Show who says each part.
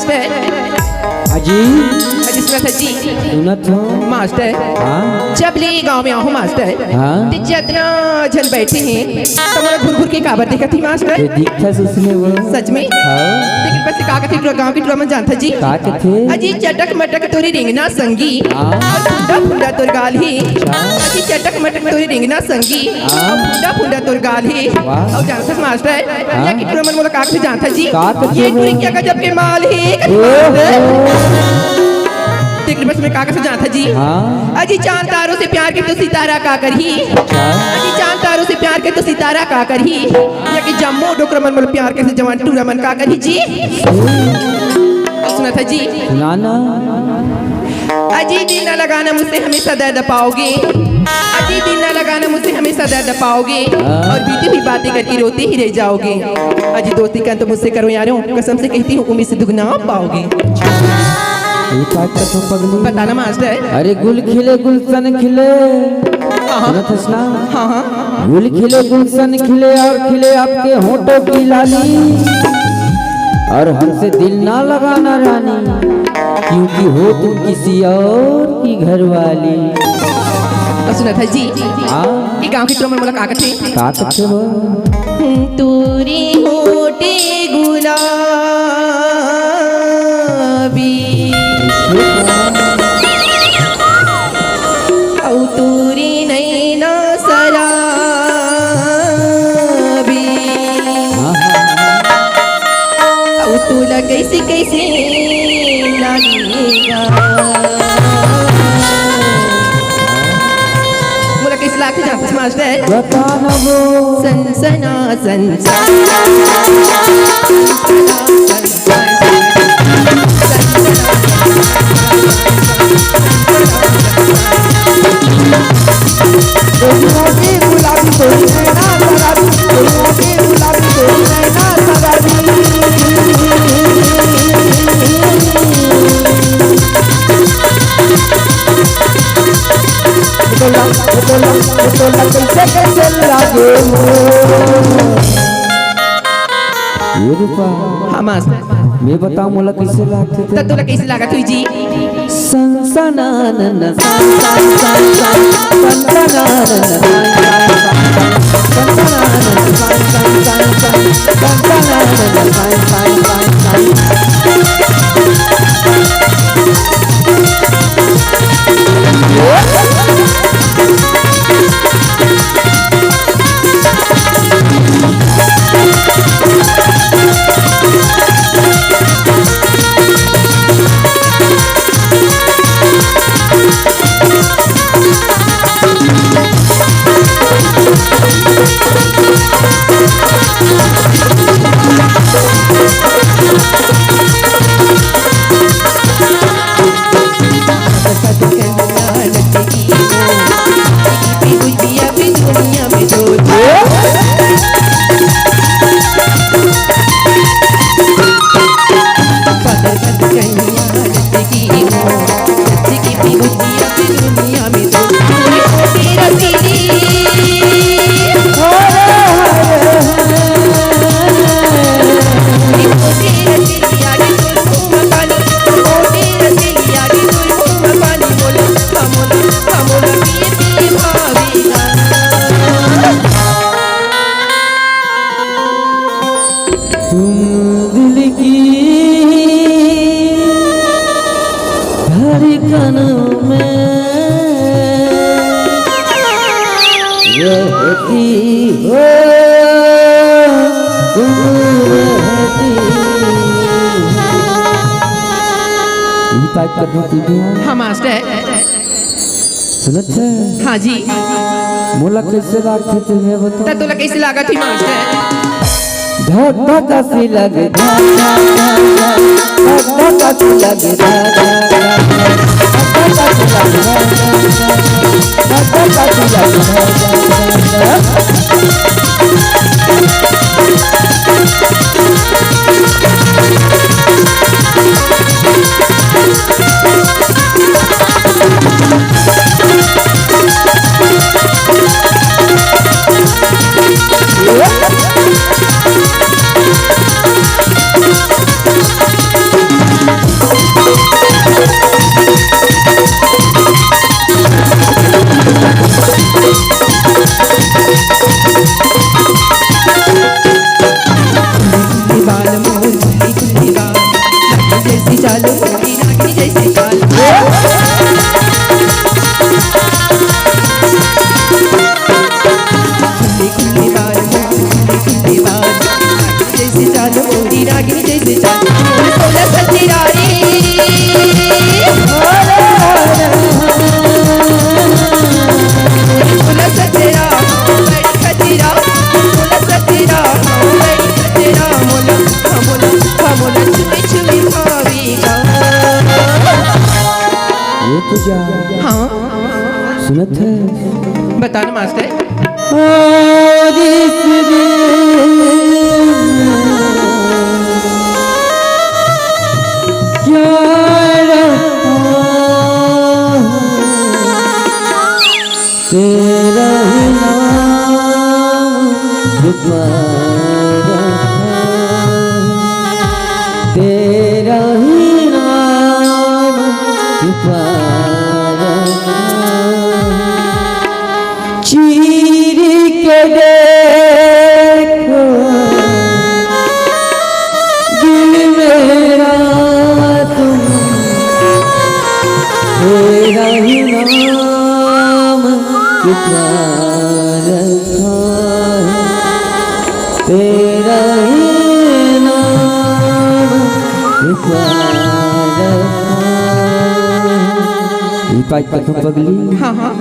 Speaker 1: Master
Speaker 2: अजी
Speaker 1: अजी सुनत जी
Speaker 2: सुनत हो
Speaker 1: मास्टर।
Speaker 2: हाँ
Speaker 1: जब ले गांव में आहूं मास्टर
Speaker 2: हाँ
Speaker 1: तो जितना जन बैठे हैं तो मैं घुर घुर के काबर देखत थी मास्टर।
Speaker 2: ये दिखता सुसने वो
Speaker 1: सच में
Speaker 2: हाँ
Speaker 1: लेकिन बस का कहती गांव की टोला में जानता जी
Speaker 2: का थे
Speaker 1: अजी चटक मटक तोरी रिंगना संगी
Speaker 2: हाँ।
Speaker 1: और फुंडा फुंडा तोर गाल ही अजी चटक मटक तोरी रिंगना संगी
Speaker 2: हाँ।
Speaker 1: और फुंडा फुंडा तोर गाल ही
Speaker 2: वाह।
Speaker 1: और जानता मास्टर
Speaker 2: हाँ।
Speaker 1: ये की टोला में मोला का कहती जानता जी
Speaker 2: का कहते
Speaker 1: ये
Speaker 2: हो?
Speaker 1: टोरी क्या गजब के माल ही देख बस मैं काका से जानता जी
Speaker 2: हाँ
Speaker 1: अजी चांद तारों से प्यार के तो सितारा का करही अजी चांद तारों से प्यार के तो सितारा का करही या कि जम्मू डोकर मन प्यार के से जवान टूरा मन का करही जी सुना था जी
Speaker 2: नाना
Speaker 1: अजी दिन न लगाना मुझसे हमेशा दर्द पाओगे अजी दिन न लगाना मुझसे हमेशा दर्द पाओगे और बीती हुई बातें करके रोते ही रह जाओगे अजी दोस्ती का तो मुझसे करो यारों कसम से कहती हूँ उम्मीद से दुगना पाओगे
Speaker 2: ये बात तो पगली
Speaker 1: बताना मास्टर।
Speaker 2: अरे गुल खिले गुलशन खिले सुनत हस ना
Speaker 1: हाँ हाँ
Speaker 2: गुल खिले गुलशन खिले और खिले आपके होठों की लाली और हमसे दिल ना लगाना रानी क्योंकि हो तुम किसी और की घरवाली।
Speaker 1: सुना था जी
Speaker 2: हाँ
Speaker 1: ये गांव की टोला में मोला का थे
Speaker 2: का थे वो
Speaker 1: तूरी होटे गुलाबी औ तूरी नैना सराबी औ तुला कैसे कैसे लगेगा मोला कैसे लागते जानते मास्टर
Speaker 2: बताना वो
Speaker 1: सनसना सनसना
Speaker 2: गुलाबी तोरी नैना सराबी गुलाबी तोरी नैना सराबी बोला कैसे कैसे लागे ये रूपा
Speaker 1: हाँ मास्टर
Speaker 2: मैं बताऊं मोला कैसे लागते थे
Speaker 1: तब तोला कैसे लगा तुई जी
Speaker 2: सनसनानन
Speaker 1: हाँ मास्टर
Speaker 2: सुनत है
Speaker 1: हाँ जी
Speaker 2: मोला कैसे लागते थे मैं बता
Speaker 1: तब तोला कैसे लगा थी मास्टर
Speaker 2: धक धक सी लगे धक धक सी लगे
Speaker 1: बाल मोर खुली खुली गाल, नागिन जैसी चाल मोरी नागिन जैसी चाल। खुली खुली बाल मोर खुली खुली बाल, नागिन जैसी चाल मोरी नागिन जैसी चाल। सोलह सतिरारी सोलह सतेरा बड़ी खतीरा, सोलह सतेरा बड़ी खतीरा, मोला मोला मोला छुई छुई भावेगा।
Speaker 2: ये पूजा
Speaker 1: हाँ
Speaker 2: सुनत है
Speaker 1: बताना मास्टर।
Speaker 2: और इस दिल क्या तेरा ही नाम पुकारा, तेरा ही नाम पुकारा। चीर के देखो दिल मेरा तुम, तेरा ही नाम पुकारा, तेरा ही नाम पुकारा। ये पाँच पत्थर पगली।
Speaker 1: हाँ हाँ